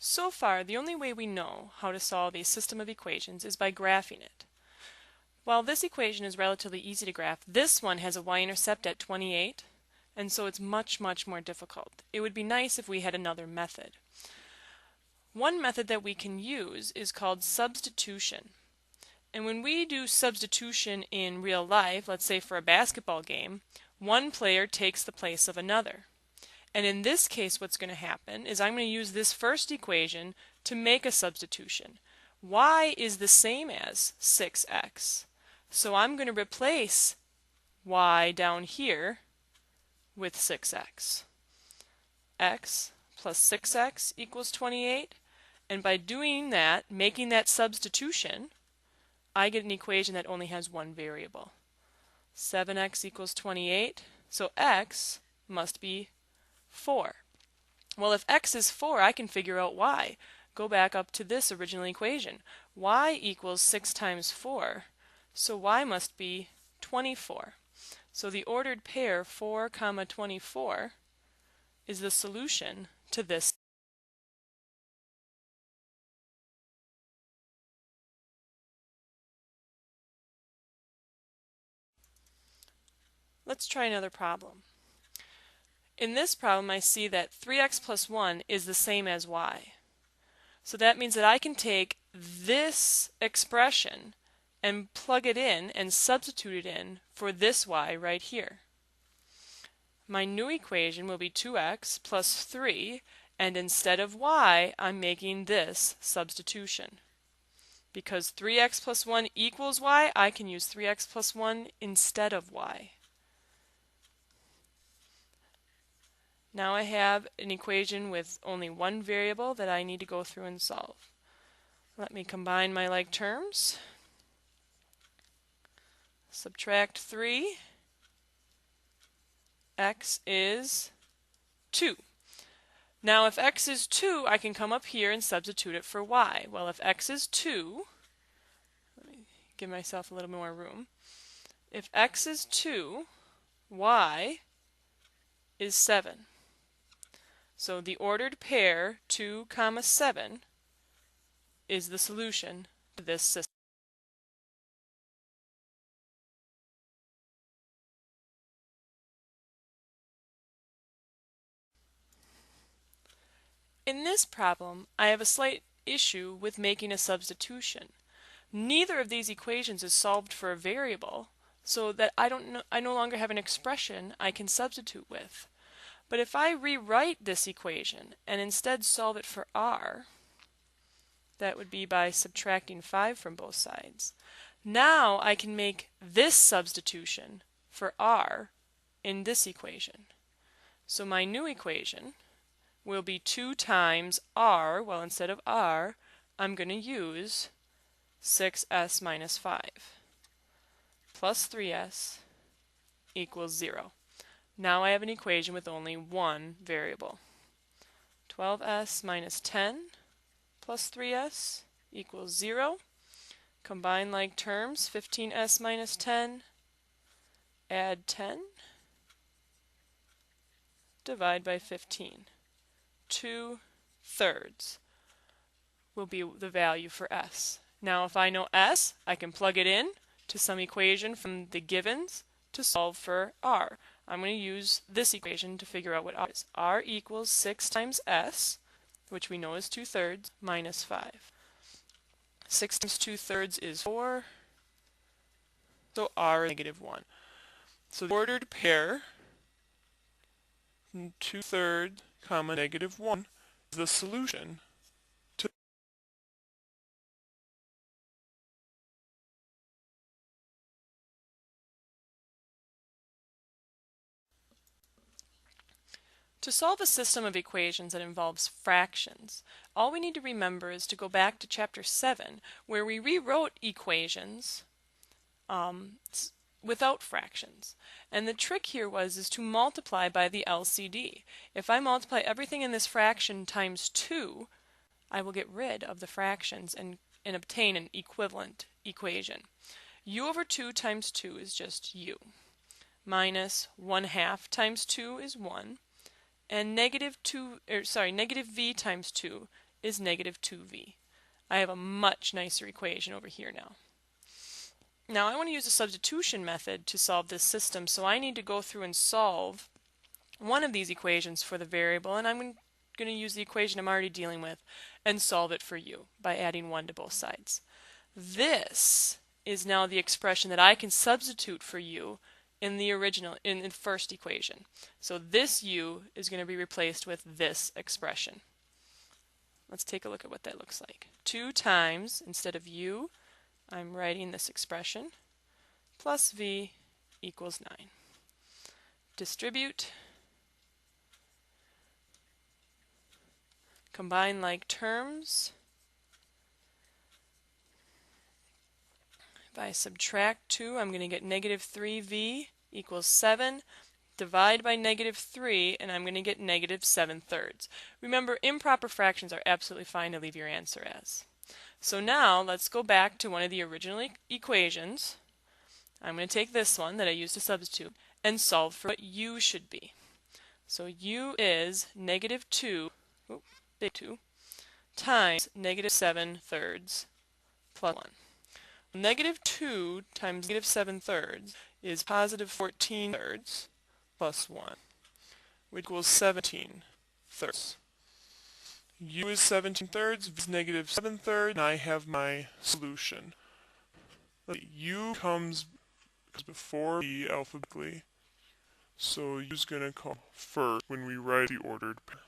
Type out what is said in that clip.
So far, the only way we know how to solve a system of equations is by graphing it. While this equation is relatively easy to graph, this one has a y-intercept at 28, and so it's much more difficult. It would be nice if we had another method. One method that we can use is called substitution. And when we do substitution in real life, let's say for a basketball game, one player takes the place of another. And in this case, what's going to happen is I'm going to use this first equation to make a substitution. Y is the same as 6x. So I'm going to replace y down here with 6x. X plus 6x equals 28. And by doing that, making that substitution, I get an equation that only has one variable. 7x equals 28. So x must be 4. Well, if x is 4, I can figure out y. Go back up to this original equation. Y equals 6 times 4, so y must be 24. So the ordered pair 4, 24 is the solution to this. Let's try another problem. In this problem, I see that 3x plus 1 is the same as y. So that means that I can take this expression and plug it in and substitute it in for this y right here. My new equation will be 2x plus 3, and instead of y, I'm making this substitution. Because 3x plus 1 equals y, I can use 3x plus 1 instead of y. Now I have an equation with only one variable that I need to go through and solve. Let me combine my like terms. Subtract 3. X is 2. Now if x is 2, I can come up here and substitute it for y. Well, if x is 2, let me give myself a little more room. If x is 2, y is 7. So the ordered pair 2, 7 is the solution to this system. In this problem, I have a slight issue with making a substitution. Neither of these equations is solved for a variable, so that I no longer have an expression I can substitute with. But if I rewrite this equation and instead solve it for r, that would be by subtracting 5 from both sides. Now I can make this substitution for r in this equation. So my new equation will be 2 times r, well, instead of r, I'm going to use 6s minus 5 plus 3s equals 0. Now I have an equation with only one variable. 12s minus 10 plus 3s equals 0. Combine like terms, 15s minus 10, add 10, divide by 15. 2/3 will be the value for s. Now if I know s, I can plug it in to some equation from the givens to solve for r. I'm going to use this equation to figure out what r is. R equals 6 times s, which we know is 2/3, minus 5. 6 times 2/3 is 4, so r is -1. So the ordered pair 2/3, -1 is the solution to solve a system of equations that involves fractions, all we need to remember is to go back to chapter 7, where we rewrote equations without fractions. And the trick here is to multiply by the LCD. If I multiply everything in this fraction times 2, I will get rid of the fractions and obtain an equivalent equation. U over 2 times 2 is just u. Minus 1/2 times 2 is 1. And negative v times 2 is negative 2v. I have a much nicer equation over here now. Now I want to use a substitution method to solve this system, so I need to go through and solve one of these equations for the variable, and I'm going to use the equation I'm already dealing with and solve it for you by adding 1 to both sides. This is now the expression that I can substitute for u in the first equation. So this u is going to be replaced with this expression. Let's take a look at what that looks like. 2 times, instead of u, I'm writing this expression, plus v equals 9. Distribute. Combine like terms. If I subtract 2, I'm going to get negative 3v equals 7. Divide by negative 3, and I'm going to get negative 7/3. Remember, improper fractions are absolutely fine to leave your answer as. So now let's go back to one of the original equations. I'm going to take this one that I used to substitute and solve for what u should be. So u is negative 2, big 2, times negative 7/3 plus 1. Negative 2 times negative 7/3 is positive 14/3 plus 1, which equals 17/3. U is 17/3, V is negative 7/3, and I have my solution. U comes before V alphabetically, so U is going to come first when we write the ordered pair.